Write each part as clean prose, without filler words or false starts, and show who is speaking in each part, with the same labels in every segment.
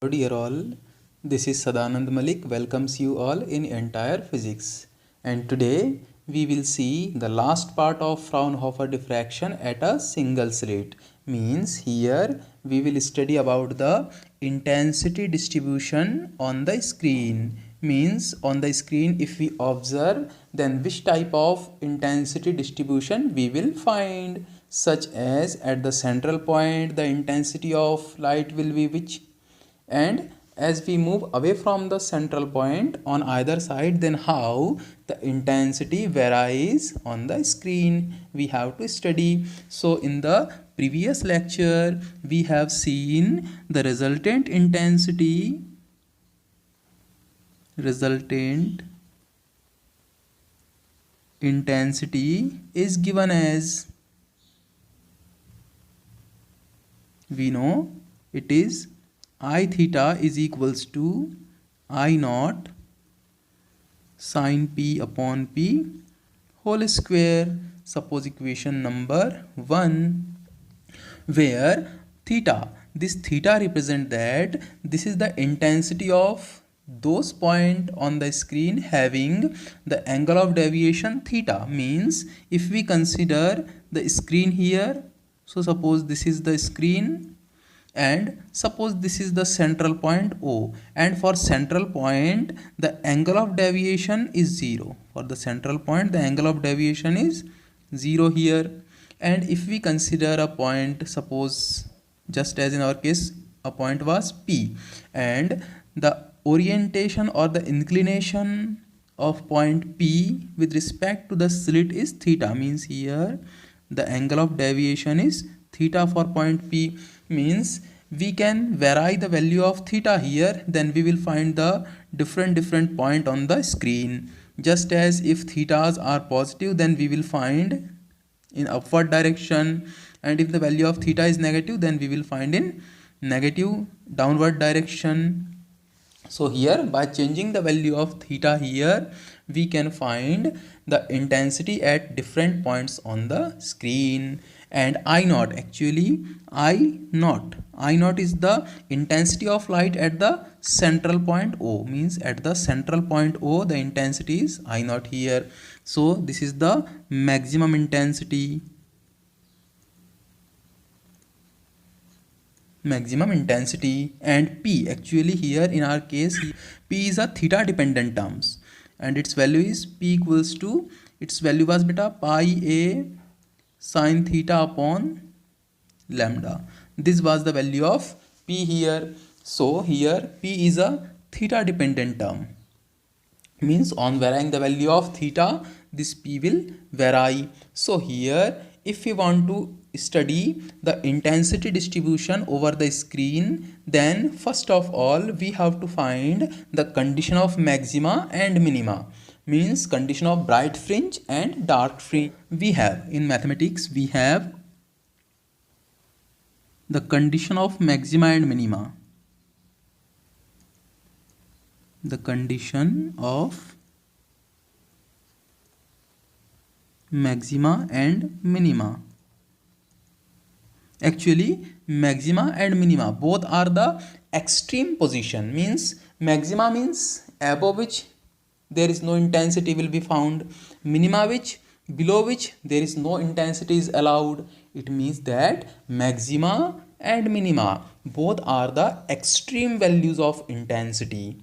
Speaker 1: Dear all, this is Sadanand Malik welcomes you all in entire physics, and today we will see the last part of Fraunhofer diffraction at a single slit. Means here we will study about the intensity distribution on the screen. Means on the screen if we observe, then which type of intensity distribution we will find, such as at the central point the intensity of light will be which, and as we move away from the central point on either side, then how the intensity varies on the screen we have to study. So in the previous lecture we have seen the resultant intensity is given as, we know it is I theta is equals to I naught sine p upon p whole square. Suppose equation number 1, where theta, this theta represent that this is the intensity of those point on the screen having the angle of deviation theta. Means if we consider the screen here, so suppose this is the screen and suppose this is the central point O, and for central point the angle of deviation is 0. For the central point the angle of deviation is 0 here. And if we consider a point, suppose just as in our case a point was P, and the orientation or the inclination of point P with respect to the slit is theta. Means here the angle of deviation is theta for point P. Means we can vary the value of theta here, then we will find the different point on the screen. Just as if thetas are positive, then we will find in upward direction, and if the value of theta is negative, then we will find in negative downward direction. So here by changing the value of theta here, we can find the intensity at different points on the screen. And I naught, actually I naught is the intensity of light at the central point O. Means at the central point O the intensity is I naught here. So this is the maximum intensity. And P, actually here in our case P is a theta dependent terms, and its value is P equals to, its value was beta pi a sine theta upon lambda. This was the value of P here. So here P is a theta dependent term. Means on varying the value of theta, this P will vary. So here if we want to study the intensity distribution over the screen, then first of all we have to find the condition of maxima and minima. Means condition of bright fringe and dark fringe. We have in mathematics, we have the condition of maxima and minima. The condition of maxima and minima. Actually maxima and minima both are the extreme position. Means maxima means above which there is no intensity will be found, minima which below which there is no intensity is allowed. It means that maxima and minima both are the extreme values of intensity.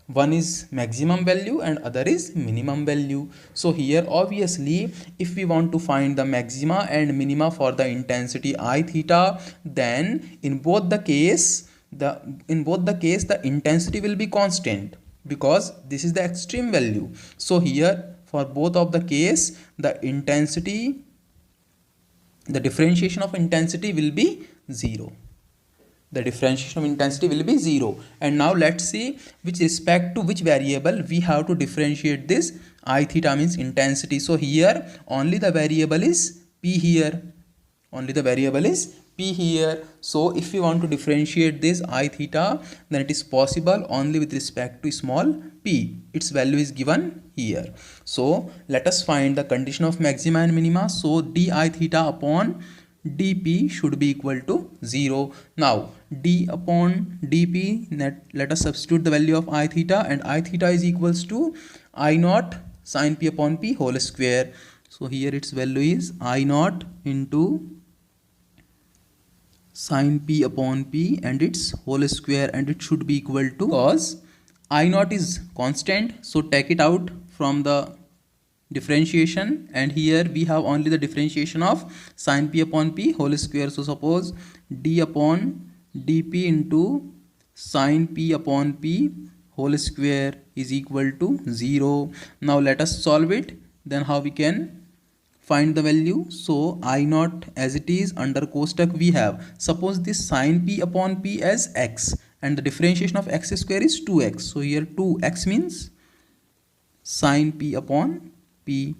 Speaker 1: One is maximum value and other is minimum value. So here obviously if we want to find the maxima and minima for the intensity I theta, then in both the case the intensity will be constant, because this is the extreme value. So here for both of the case the intensity, the differentiation of intensity will be 0. The differentiation of intensity will be 0. And now let's see with respect to which variable we have to differentiate this I theta, means intensity. So here only the variable is P here. So if we want to differentiate this I theta, then it is possible only with respect to small p. Its value is given here. So let us find the condition of maxima and minima. So di theta upon dp should be equal to 0. Now d upon dp, let us substitute the value of I theta, and I theta is equals to I naught sine p upon p whole square. So here its value is I naught into sine p upon p and its whole square, and it should be equal to, because I naught is constant, so take it out from the differentiation, and here we have only the differentiation of sine p upon p whole square. So suppose d upon dp into sine p upon p whole square is equal to 0. Now let us solve it. Then how we can find the value? So I naught as it is under Koshtak we have, suppose this sine p upon p as x, and the differentiation of x square is 2x. So here 2x means sine p upon p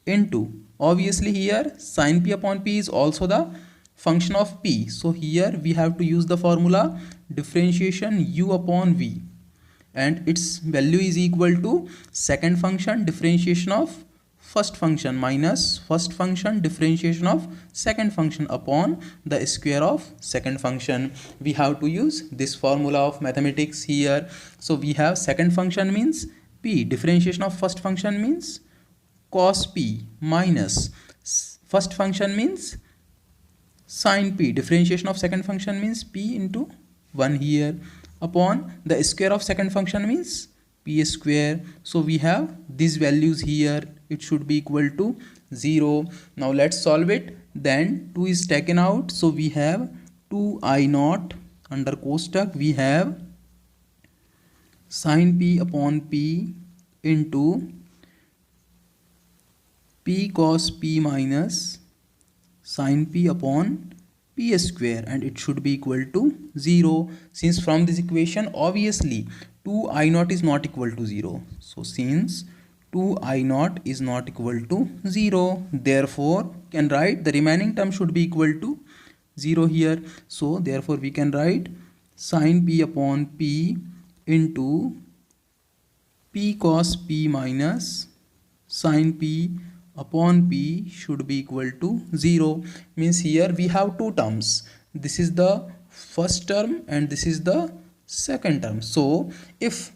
Speaker 1: into, obviously here sine p upon p is also the function of p. So here we have to use the formula differentiation u upon v, and its value is equal to second function differentiation of first function minus first function differentiation of second function upon the square of second function. We have to use this formula of mathematics here. So we have second function means p, differentiation of first function means cos p, minus first function means sin p, differentiation of second function means p into 1 here, upon the square of second function means p square. So we have these values here, it should be equal to 0. Now let's solve it. Then 2 is taken out, so we have 2 I naught under Koshtak we have sin p upon p into p cos p minus sin p upon p square, and it should be equal to 0. Since from this equation obviously 2 I naught is not equal to 0. So since 2 I naught is not equal to 0, therefore can write the remaining term should be equal to 0 here. So therefore we can write sin p upon p into p cos p minus sin p upon p should be equal to 0. Means here we have two terms, this is the first term and this is the second term. So if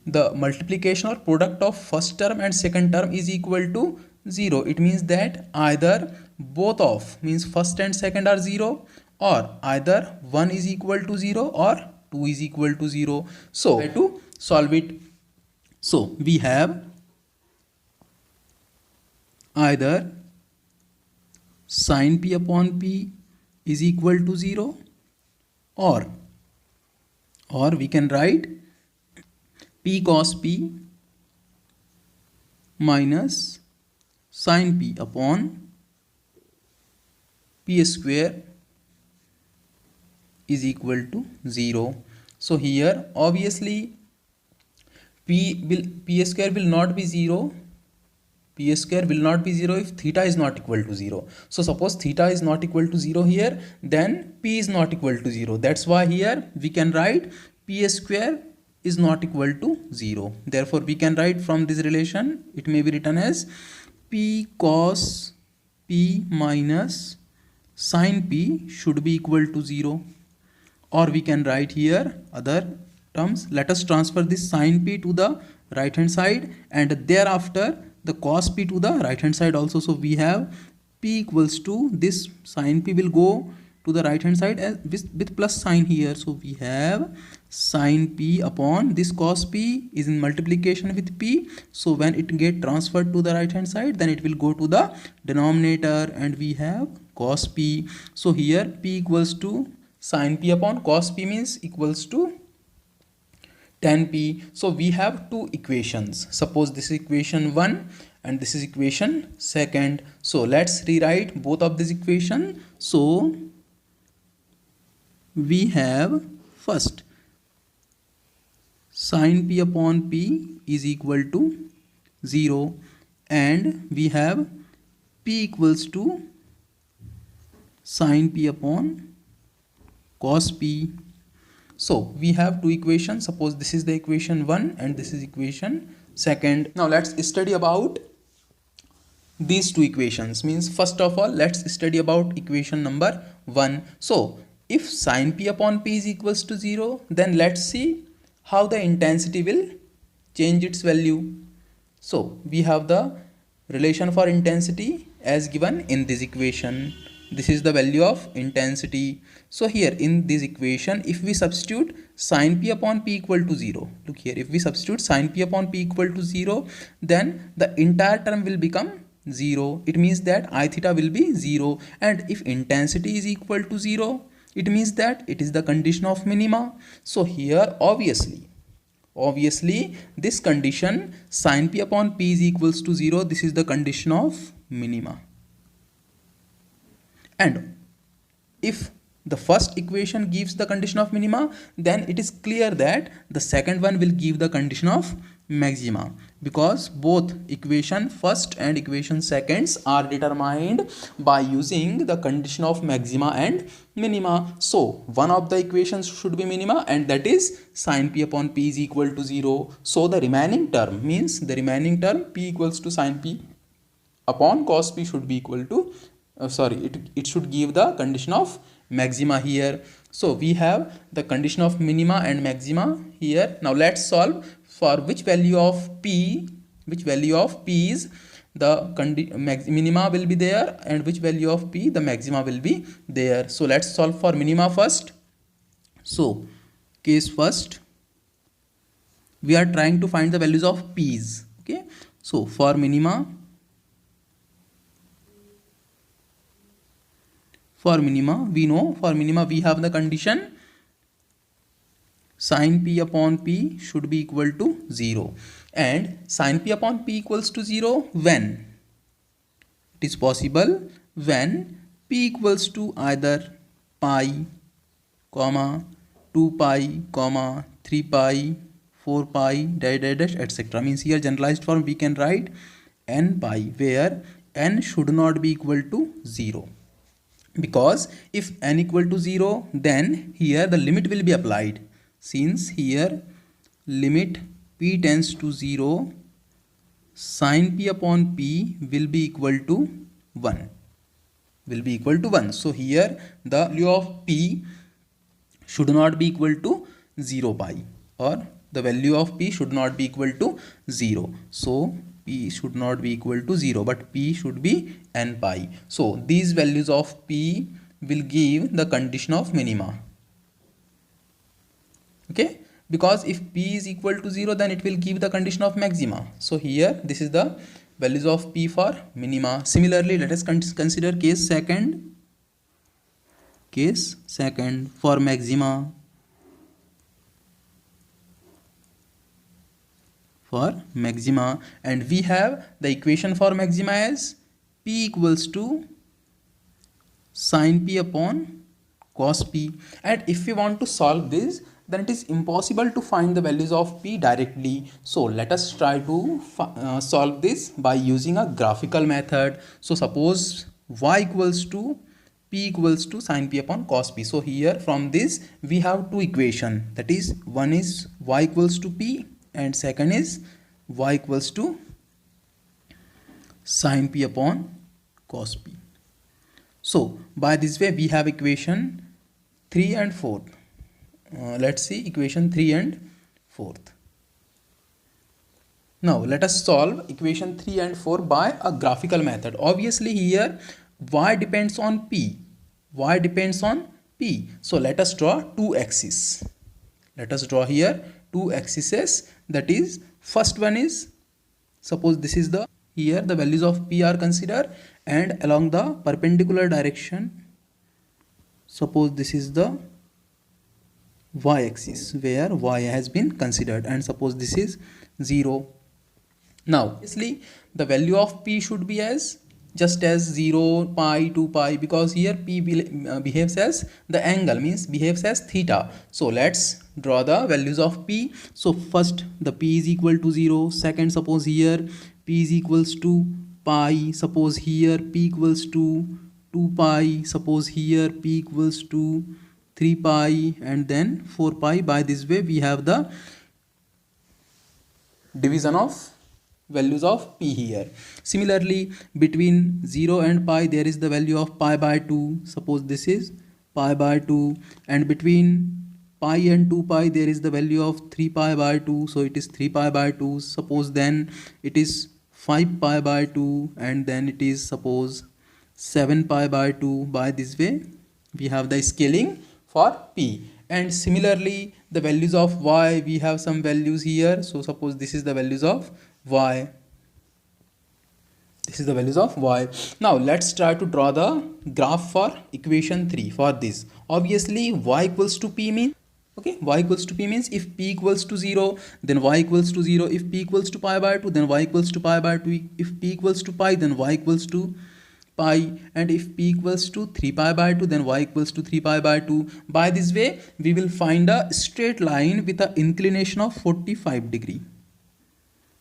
Speaker 1: the multiplication or product of first term and second term is equal to 0, it means that either both of means first and second are 0, or either 1 is equal to 0 or 2 is equal to 0. So try to solve it. So we have either sin p upon p is equal to 0, or we can write p cos p minus sin p upon p square is equal to 0. So here obviously p square will not be 0. P square will not be 0 if theta is not equal to 0. So suppose theta is not equal to 0 here, then p is not equal to 0. That's why here we can write p square is not equal to 0. Therefore we can write from this relation, it may be written as p cos p minus sin p should be equal to 0. Or we can write here other terms. Let us transfer this sin p to the right hand side, and thereafter the cos p to the right hand side also. So we have p equals to this sin p will go to the right hand side as with plus sign here. So we have sin p upon this cos p is in multiplication with p. So when it get transferred to the right hand side, then it will go to the denominator, and we have cos p. So here p equals to sin p upon cos p means equals to 10p. So we have two equations. Suppose this is equation 1 and this is equation 2. So let's rewrite both of this equation. So we have first sin p upon p is equal to 0, and we have p equals to sin p upon cos p. So we have two equations. Suppose this is the equation 1 and this is equation 2. Now let's study about these two equations. Means first of all let's study about equation number 1. So if sin p upon p is equals to 0, then let's see how the intensity will change its value. So we have the relation for intensity as given in this equation. This is the value of intensity. So here in this equation, if we substitute sin p upon p equal to 0, look here, if we substitute sin p upon p equal to 0, then the entire term will become 0. It means that I theta will be 0, and if intensity is equal to 0, it means that it is the condition of minima. So here obviously this condition sin p upon p is equals to 0, this is the condition of minima. And if the first equation gives the condition of minima, then it is clear that the second one will give the condition of maxima, because both equation first and equation seconds are determined by using the condition of maxima and minima. So one of the equations should be minima, and that is sin p upon p is equal to 0. So the remaining term, means the remaining term p equals to sin p upon cos p should be equal to it should give the condition of maxima here. So we have the condition of minima and maxima here. Now let's solve for which value of p is the minima will be there, and which value of p the maxima will be there. So let's solve for minima first. So case first, we are trying to find the values of p's. Okay, so for minima we know, for minima we have the condition sin p upon p should be equal to 0, and sin p upon p equals to 0 when it is possible when p equals to either pi, comma 2 pi, comma 3 pi, 4 pi, dash etc. Means here generalized form we can write n pi, where n should not be equal to 0. Because if n equal to 0, then here the limit will be applied. Since here limit p tends to 0, sin p upon p will be equal to 1. So here the value of p should not be equal to 0 pi, or the value of p should not be equal to 0. So p should not be equal to 0, but p should be n pi. So these values of p will give the condition of minima. Okay, because if p is equal to 0, then it will give the condition of maxima. So here this is the values of p for minima. Similarly, let us consider case second for maxima. And we have the equation for maxima as p equals to sin p upon cos p. And if we want to solve this, then it is impossible to find the values of p directly. So let us try to solve this by using a graphical method. So suppose y equals to p equals to sin p upon cos p. So here from this we have two equations, that is one is y equals to p and second is y equals to sin p upon cos p. So by this way we have equation 3 and 4. Let's see equation 3 and 4. Now let us solve equation 3 and 4 by a graphical method. Obviously here y depends on p. So let us draw two axes. Let us draw here two axes. That is, first one is, suppose this is the, here the values of p are considered, and along the perpendicular direction, suppose this is the y axis where y has been considered, and suppose this is 0. Now obviously the value of p should be as just as 0, pi, 2 pi, because here p behaves as the angle, means behaves as theta. So let's draw the values of p. So first the p is equal to 0, second suppose here p is equals to pi, suppose here p equals to 2 pi, suppose here p equals to 3 pi, and then 4 pi. By this way we have the division of values of p here. Similarly, between 0 and pi there is the value of pi by 2. Suppose this is pi by 2, and between pi and 2 pi there is the value of 3 pi by 2, so it is 3 pi by 2. Suppose then it is 5 pi by 2, and then it is suppose 7 pi by 2. By this way we have the scaling for p. And similarly the values of y, we have some values here. So suppose this is the values of y, this is the values of y. Now let's try to draw the graph for equation 3. For this, obviously y equals to p means, okay, y equals to p means if p equals to 0 then y equals to 0, if p equals to pi by 2 then y equals to pi by 2, if p equals to pi then y equals to pi, and if p equals to 3 pi by 2 then y equals to 3 pi by 2. By this way we will find a straight line with an inclination of 45 degree.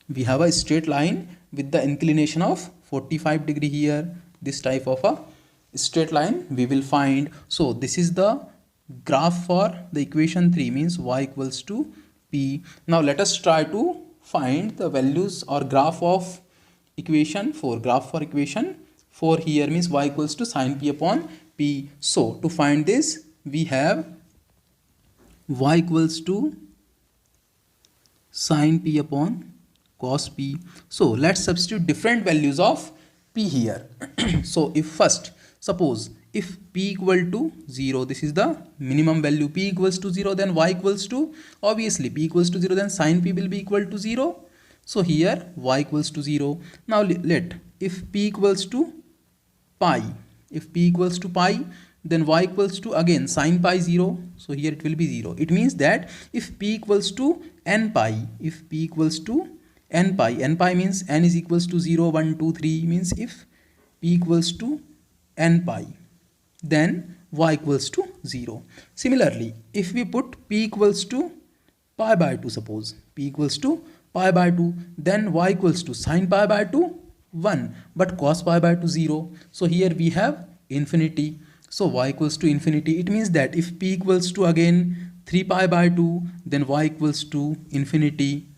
Speaker 1: We have a straight line with the inclination of 45 degree here. This type of a straight line we will find. So this is the graph for the equation 3, means y equals to p. Now let us try to find the values or graph of equation 4. Graph for equation 4 here means y equals to sin p upon p. So to find this we have y equals to sin p upon cos p. So let's substitute different values of p here. So if first, suppose if p equal to 0, this is the minimum value, p equals to 0, then y equals to, obviously p equals to 0 then sin p will be equal to 0. So here y equals to 0. Now let, if p equals to pi, if p equals to pi then y equals to again sin pi 0, so here it will be 0. It means that if p equals to n pi, if p equals to n pi means n is equals to 0, 1, 2, 3, means if p equals to n pi then y equals to 0. Similarly, if we put p equals to pi by 2, suppose p equals to pi by 2, then y equals to sin pi by 2 1, but cos pi by 2 0. So here we have infinity. So y equals to infinity. It means that if p equals to again 3 pi by 2 then y equals to infinity,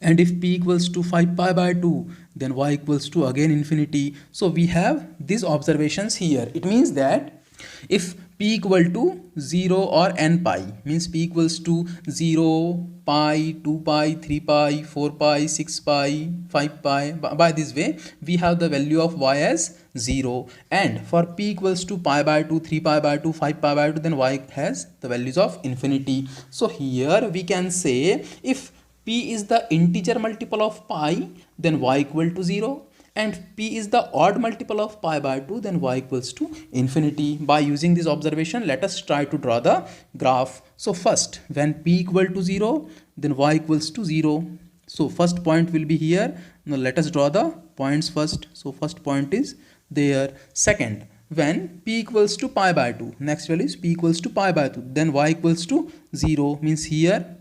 Speaker 1: and if p equals to 5 pi by 2 then y equals to again infinity. So we have these observations here. It means that if p equal to 0 or n pi, means p equals to 0, pi, 2 pi, 3 pi, 4 pi, 6 pi, 5 pi, by this way we have the value of y as 0. And for p equals to pi by 2, 3 pi by 2, 5 pi by 2, then y has the values of infinity. So here we can say if p is the integer multiple of pi then y equal to 0, and p is the odd multiple of pi by 2 then y equals to infinity. By using this observation, let us try to draw the graph. So first, when p equal to 0 then y equals to 0. So first point will be here. Now let us draw the points first. So first point is there. Second, when p equals to pi by 2, next value is p equals to pi by 2, then y equals to 0, means here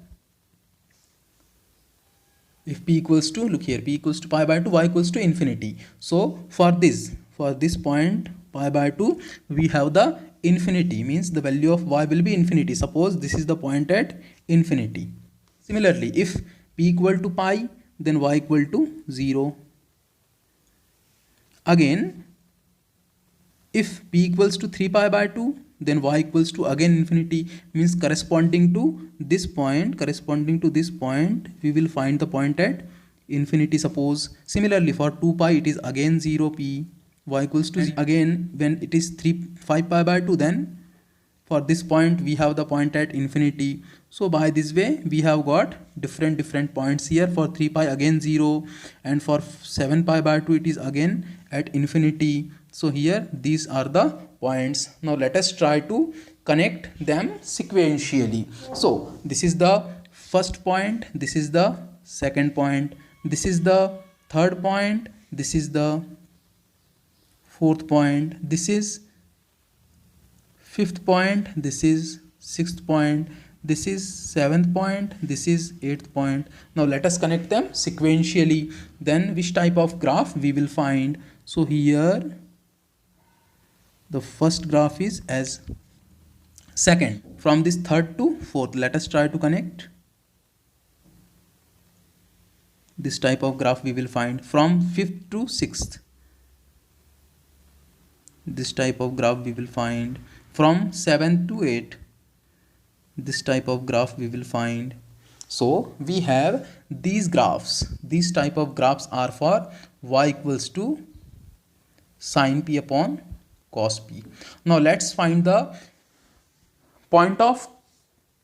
Speaker 1: if p equals to, look here, p equals to pi by 2, y equals to infinity. So for this point pi by 2 we have the infinity, means the value of y will be infinity. Suppose this is the point at infinity. Similarly, if p equal to pi then y equal to 0. Again, if p equals to 3 pi by 2 then y equals to again infinity, means corresponding to this point we will find the point at infinity. Suppose similarly for 2 pi it is again 0, p y equals to 0. Again when it is 5 pi by 2, then for this point we have the point at infinity. So by this way we have got different points here. For 3 pi again 0, and for 7 pi by 2 it is again at infinity. So here these are the points. Now let us try to connect them sequentially. So this is the first point, this is the second point, this is the third point, this is the fourth point, this is fifth point, this is sixth point, this is seventh point, this is eighth point. Now let us connect them sequentially. Then which type of graph we will find? So here the first graph is as second. From this third to fourth, let us try to connect. This type of graph we will find from 5th to 6th. This type of graph we will find from 7th to 8th. This type of graph we will find. So we have these graphs. These type of graphs are for y equals to sin p upon cos p. Now let's find the point of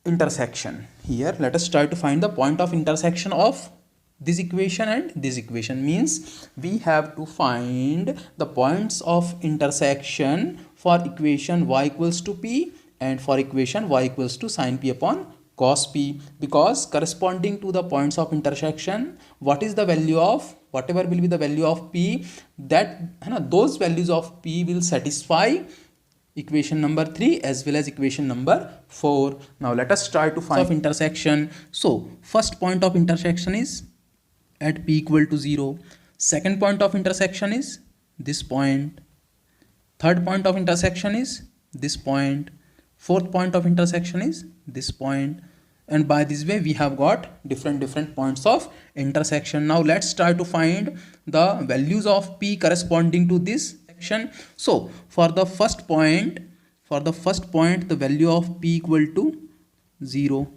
Speaker 1: intersection. Here let us try to find the point of intersection of this equation and this equation. Means we have to find the points of intersection for equation y equals to p and for equation y equals to sin p upon cos p, because corresponding to the points of intersection, what is the value of whatever will be the value of p, that those values of p will satisfy equation number 3 as well as equation number 4. Now let us try to find of intersection. So first point of intersection is at p equal to 0. Second point of intersection is this point. Third point of intersection is this point. Fourth point of intersection is this point. And by this way we have got different points of intersection. Now let's try to find the values of p corresponding to this section. So for the first point the value of p equal to 0.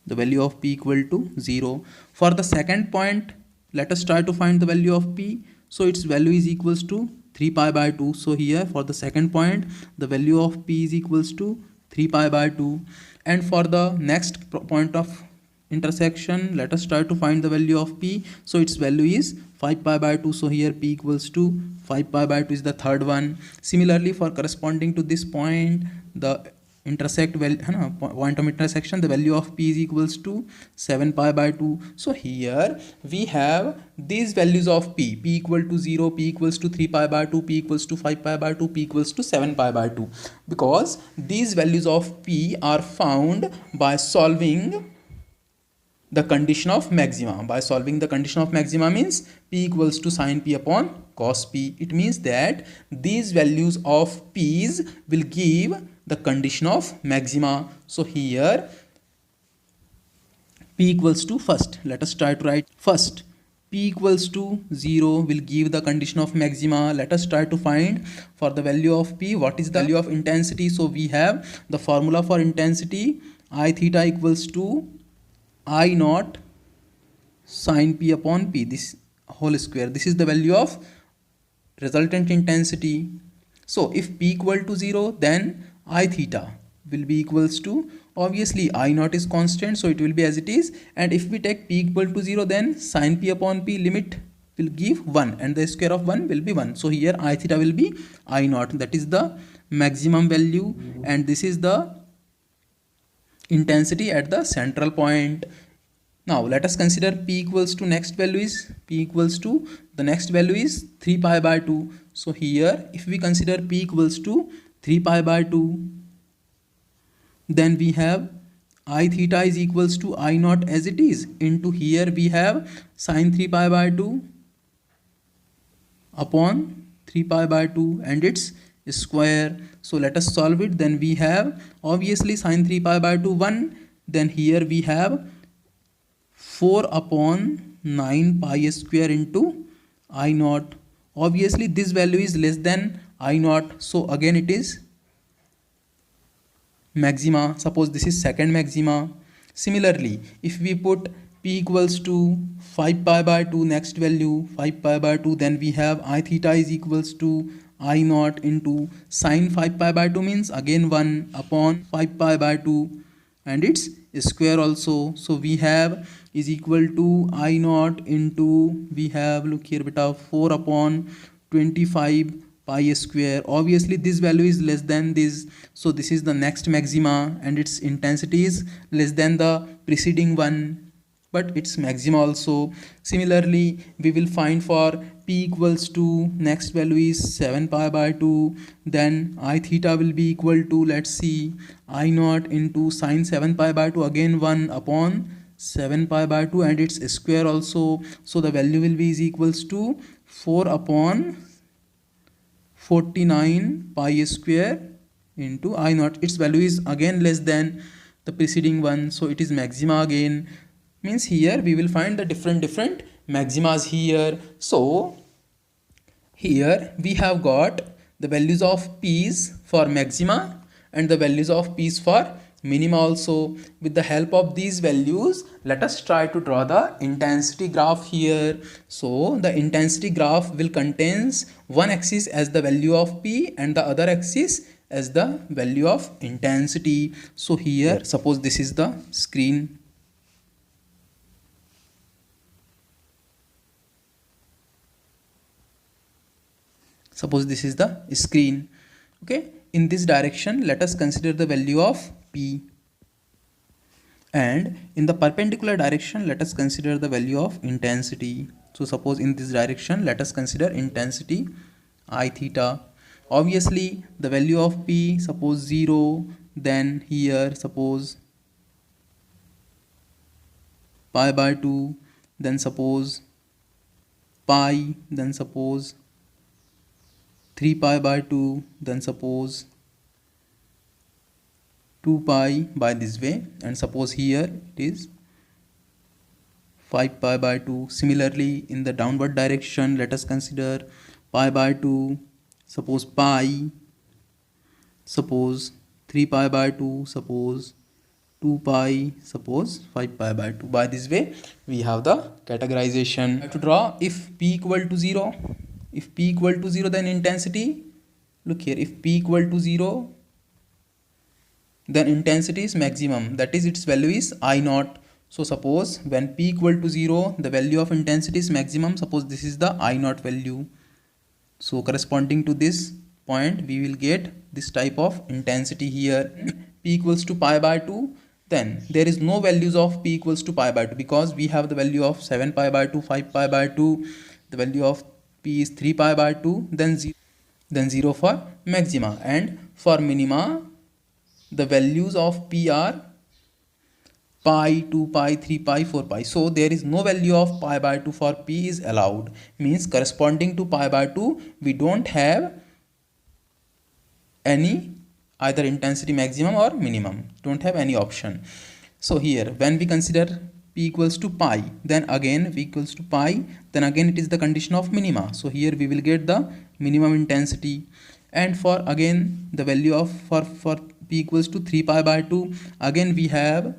Speaker 1: The value of p equal to 0. For the second point, let us try to find the value of p. So its value is equals to 3 pi by 2. So here for the second point, the value of p is equals to 3 pi by 2. And for the next point of intersection, let us try to find the value of p. So its value is 5 pi by 2. So here p equals to 5 pi by 2 is the third one. Similarly, for corresponding to this point, the point of intersection, the value of p is equals to 7 pi by 2. So here we have these values of p equal to 0, p equals to 3 pi by 2, p equals to 5 pi by 2, p equals to 7 pi by 2, because these values of p are found by solving the condition of maxima. By solving the condition of maxima means p equals to sin p upon cos p. It means that these values of p's will give the condition of maxima. So here p equals to, first let us try to write, first p equals to 0 will give the condition of maxima. Let us try to find for the value of p what is the value of intensity. So we have the formula for intensity, I theta equals to I naught sin p upon p, this whole square. This is the value of resultant intensity. So if p equal to 0, then I theta will be equals to, obviously I naught is constant, so it will be as it is. And if we take p equal to 0, then sin p upon p limit will give 1 and the square of 1 will be 1. So here I theta will be I naught, that is the maximum value, and this is the intensity at the central point. Now let us consider p equals to, next value is p equals to, the next value is 3 pi by 2. So here if we consider p equals to 3 pi by 2, then we have I theta is equals to I naught as it is, into here we have sin 3 pi by 2 upon 3 pi by 2 and its square. So let us solve it. Then we have obviously sin 3 pi by 2 1, then here we have 4 upon 9 pi square into I naught. Obviously this value is less than I naught, so again it is maxima. Suppose this is second maxima. Similarly, if we put p equals to 5 pi by 2, next value 5 pi by 2, then we have I theta is equals to I naught into sin 5 pi by 2 means again 1 upon 5 pi by 2 and its square also. So we have is equal to I naught into, we have, look here beta, 4 upon 25 pi square. Obviously this value is less than this, so this is the next maxima and its intensity is less than the preceding one, but its maxima also. Similarly we will find for p equals to, next value is 7 pi by 2, then I theta will be equal to, let's see, I naught into sin 7 pi by 2, again 1 upon 7 pi by 2 and its square also. So the value will be is equals to 4 upon 49 pi square into I naught. Its value is again less than the preceding one, so it is maxima again. means here we will find the different maximas here. So here we have got the values of p's for maxima and the values of p's for minima also. With the help of these values, let us try to draw the intensity graph here. So the intensity graph will contains one axis as the value of p and the other axis as the value of intensity. So here suppose this is the screen. Suppose this is the screen. Okay, in this direction let us consider the value of p, and in the perpendicular direction let us consider the value of intensity. So suppose in this direction let us consider intensity I theta. Obviously the value of p, suppose 0, then here suppose pi by 2, then suppose pi, then suppose 3 pi by 2, then suppose 2 pi by this way, and suppose here it is 5 pi by 2. Similarly in the downward direction let us consider pi by 2, suppose pi, suppose 3 pi by 2, suppose 2 pi, suppose 5 pi by 2. By this way we have the categorization. To draw if p equal to 0, if p equal to 0 then intensity, look here, if p equal to 0 then intensity is maximum, that is its value is I naught. So suppose when p equal to 0 the value of intensity is maximum, suppose this is the I naught value. So corresponding to this point we will get this type of intensity here. P equals to pi by 2, then there is no values of p equals to pi by 2 because we have the value of 7 pi by 2, 5 pi by 2, the value of p is 3 pi by 2, then 0 for maxima, and for minima the values of p are pi, 2 pi, 3 pi, 4 pi. So there is no value of pi by 2 for p is allowed, means corresponding to pi by 2 we don't have any either intensity maximum or minimum, don't have any option. So here when we consider p equals to pi, then again p equals to pi, then again it is the condition of minima. So here we will get the minimum intensity, and for again the value of for p equals to 3 pi by 2, again we have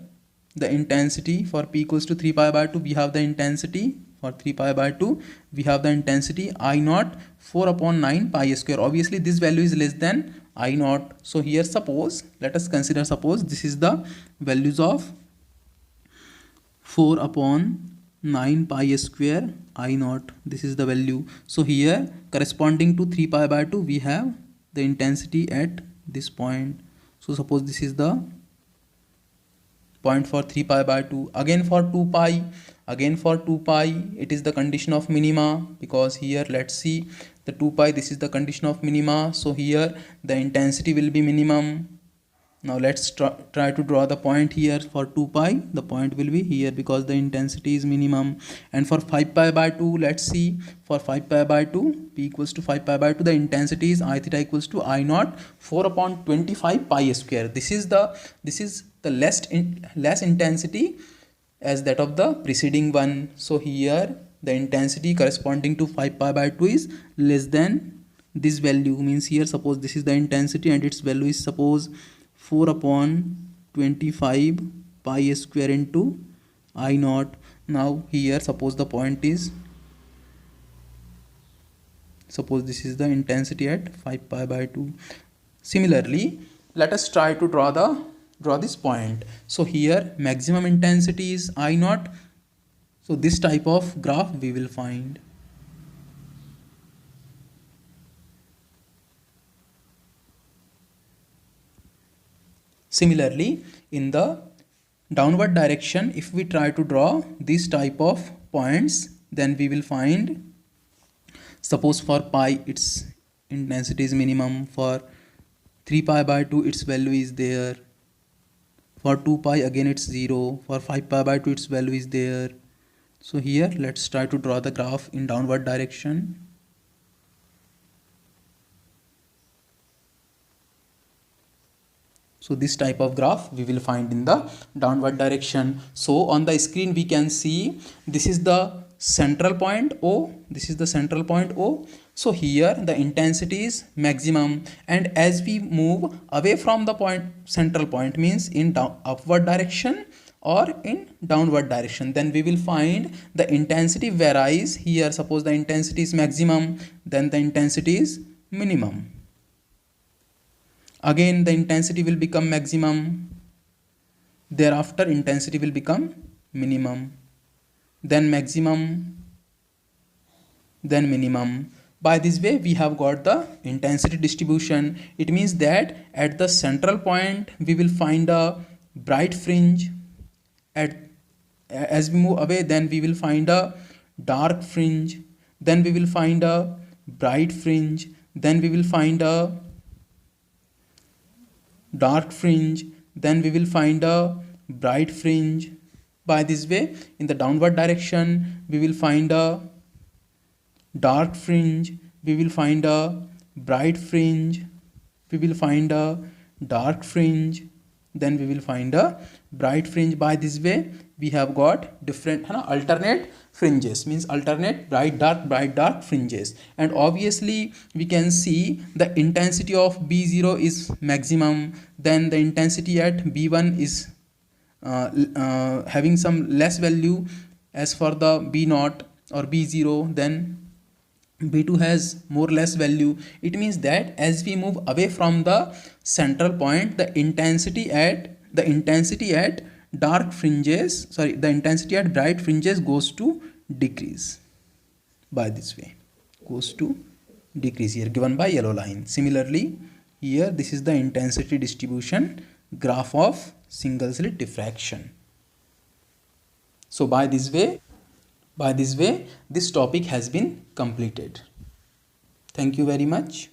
Speaker 1: the intensity. For p equals to 3 pi by 2 we have the intensity, for 3 pi by 2 we have the intensity I naught 4 upon 9 pi square. Obviously this value is less than I naught. So here suppose let us consider, suppose this is the values of 4 upon 9 pi square I naught, this is the value. So here corresponding to 3 pi by 2 we have the intensity at this point. So suppose this is the point for 3 pi by 2. Again for 2 pi, again for 2 pi it is the condition of minima, because here let's see the 2 pi, this is the condition of minima. So here the intensity will be minimum. Now let's try to draw the point here. For 2 pi the point will be here because the intensity is minimum. And for 5 pi by 2, let's see, for 5 pi by 2 p equals to 5 pi by 2, the intensity is I theta equals to I naught 4 upon 25 pi square. This is the less intensity as that of the preceding one. So here the intensity corresponding to 5 pi by 2 is less than this value, means here suppose this is the intensity and its value is suppose 4 upon 25 pi square into I naught. Now here suppose the point is, suppose this is the intensity at 5 pi by 2. Similarly let us try to draw this point. So here maximum intensity is I naught. So this type of graph we will find. Similarly in the downward direction if we try to draw this type of points, then we will find, suppose for pi its intensity is minimum, for 3 pi by 2 its value is there, for 2 pi again it's 0, for 5 pi by 2 its value is there. So here let's try to draw the graph in downward direction. So this type of graph we will find in the downward direction. So on the screen we can see this is the central point O. This is the central point O. So here the intensity is maximum, and as we move away from the point, central point means in upward direction or in downward direction, then we will find the intensity varies. Here suppose the intensity is maximum, then the intensity is minimum. Again the intensity will become maximum, thereafter intensity will become minimum, then maximum, then minimum. By this way we have got the intensity distribution. It means that at the central point we will find a bright fringe, as we move away then we will find a dark fringe, then we will find a bright fringe, then we will find a dark fringe, then we will find a bright fringe. By this way in the downward direction we will find a dark fringe, we will find a bright fringe, we will find a dark fringe, then we will find a bright fringe. By this way we have got different alternate fringes, means alternate bright dark fringes. And obviously we can see the intensity of B0 is maximum, then the intensity at B1 is having some less value as for the B0 or B0, then B2 has more less value. It means that as we move away from the central point, the intensity at dark fringes, sorry, the intensity at bright fringes goes to decrease. By this way goes to decrease, here given by yellow line. Similarly here this is the intensity distribution graph of single slit diffraction. So by this way this topic has been completed. Thank you very much.